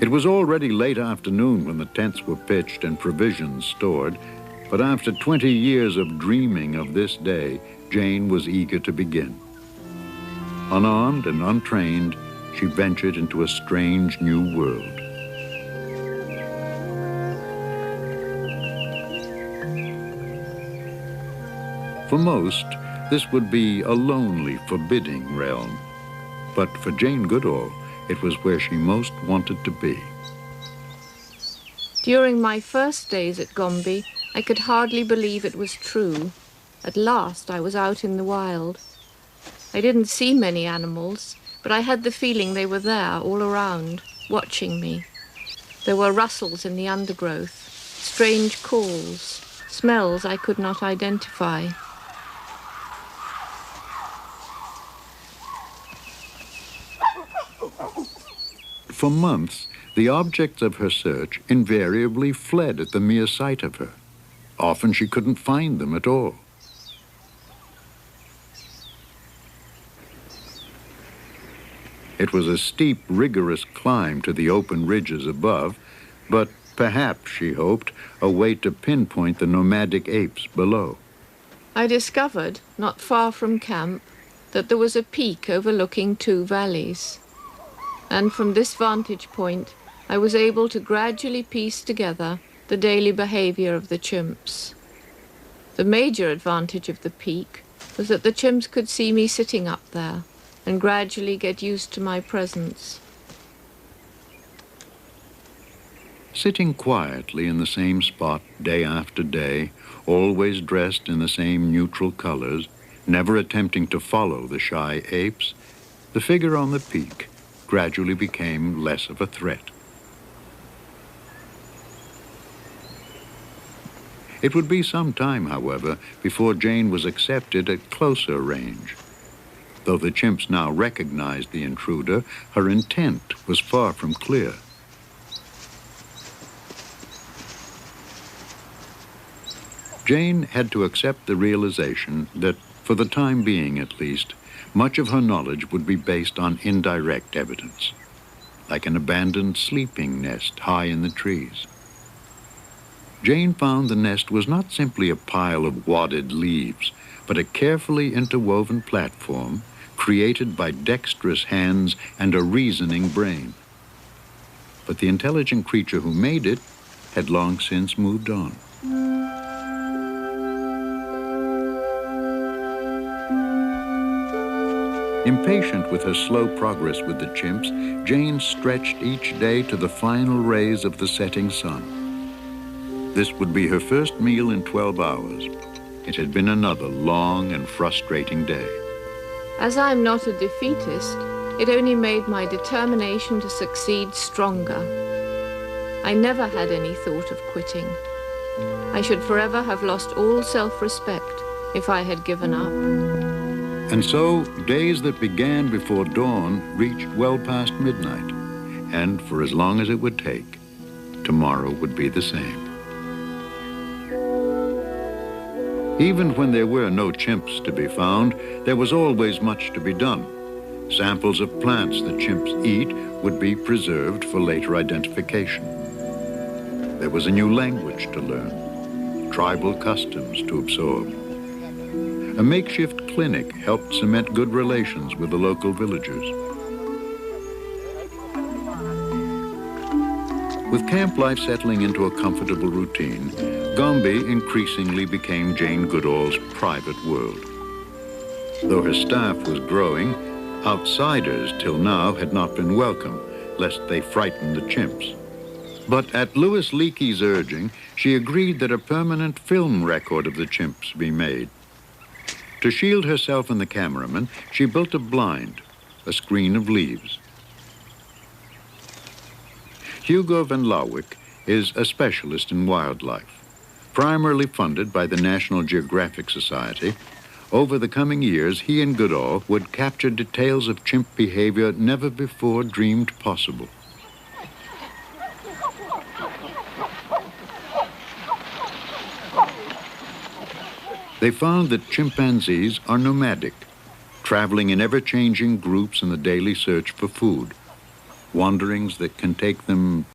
It was already late afternoon when the tents were pitched and provisions stored, but after 20 years of dreaming of this day, Jane was eager to begin. Unarmed and untrained, she ventured into a strange new world. For most, this would be a lonely, forbidding realm. But for Jane Goodall, it was where she most wanted to be. During my first days at Gombe, I could hardly believe it was true. At last, I was out in the wild. I didn't see many animals, but I had the feeling they were there all around, watching me. There were rustles in the undergrowth, strange calls, smells I could not identify. For months, the objects of her search invariably fled at the mere sight of her. Often she couldn't find them at all. It was a steep, rigorous climb to the open ridges above, but perhaps, she hoped, a way to pinpoint the nomadic apes below. I discovered, not far from camp, that there was a peak overlooking two valleys. And from this vantage point, I was able to gradually piece together the daily behavior of the chimps. The major advantage of the peak was that the chimps could see me sitting up there and gradually get used to my presence. Sitting quietly in the same spot day after day, always dressed in the same neutral colors, never attempting to follow the shy apes, the figure on the peak gradually became less of a threat. It would be some time, however, before Jane was accepted at closer range. Though the chimps now recognized the intruder, her intent was far from clear. Jane had to accept the realization that, for the time being at least, much of her knowledge would be based on indirect evidence, like an abandoned sleeping nest high in the trees. Jane found the nest was not simply a pile of wadded leaves, but a carefully interwoven platform created by dexterous hands and a reasoning brain. But the intelligent creature who made it had long since moved on. Impatient with her slow progress with the chimps, Jane stretched each day to the final rays of the setting sun. This would be her first meal in 12 hours. It had been another long and frustrating day. As I'm not a defeatist, it only made my determination to succeed stronger. I never had any thought of quitting. I should forever have lost all self-respect if I had given up. And so, days that began before dawn reached well past midnight, and for as long as it would take, tomorrow would be the same. Even when there were no chimps to be found, there was always much to be done. Samples of plants that chimps eat would be preserved for later identification. There was a new language to learn, tribal customs to absorb. A makeshift clinic helped cement good relations with the local villagers. With camp life settling into a comfortable routine, Gombe increasingly became Jane Goodall's private world. Though her staff was growing, outsiders till now had not been welcome, lest they frighten the chimps. But at Louis Leakey's urging, she agreed that a permanent film record of the chimps be made. To shield herself and the cameraman, she built a blind, a screen of leaves. Hugo van Lawick is a specialist in wildlife. Primarily funded by the National Geographic Society, over the coming years, he and Goodall would capture details of chimp behavior never before dreamed possible. They found that chimpanzees are nomadic, traveling in ever-changing groups in the daily search for food. wanderings that can take them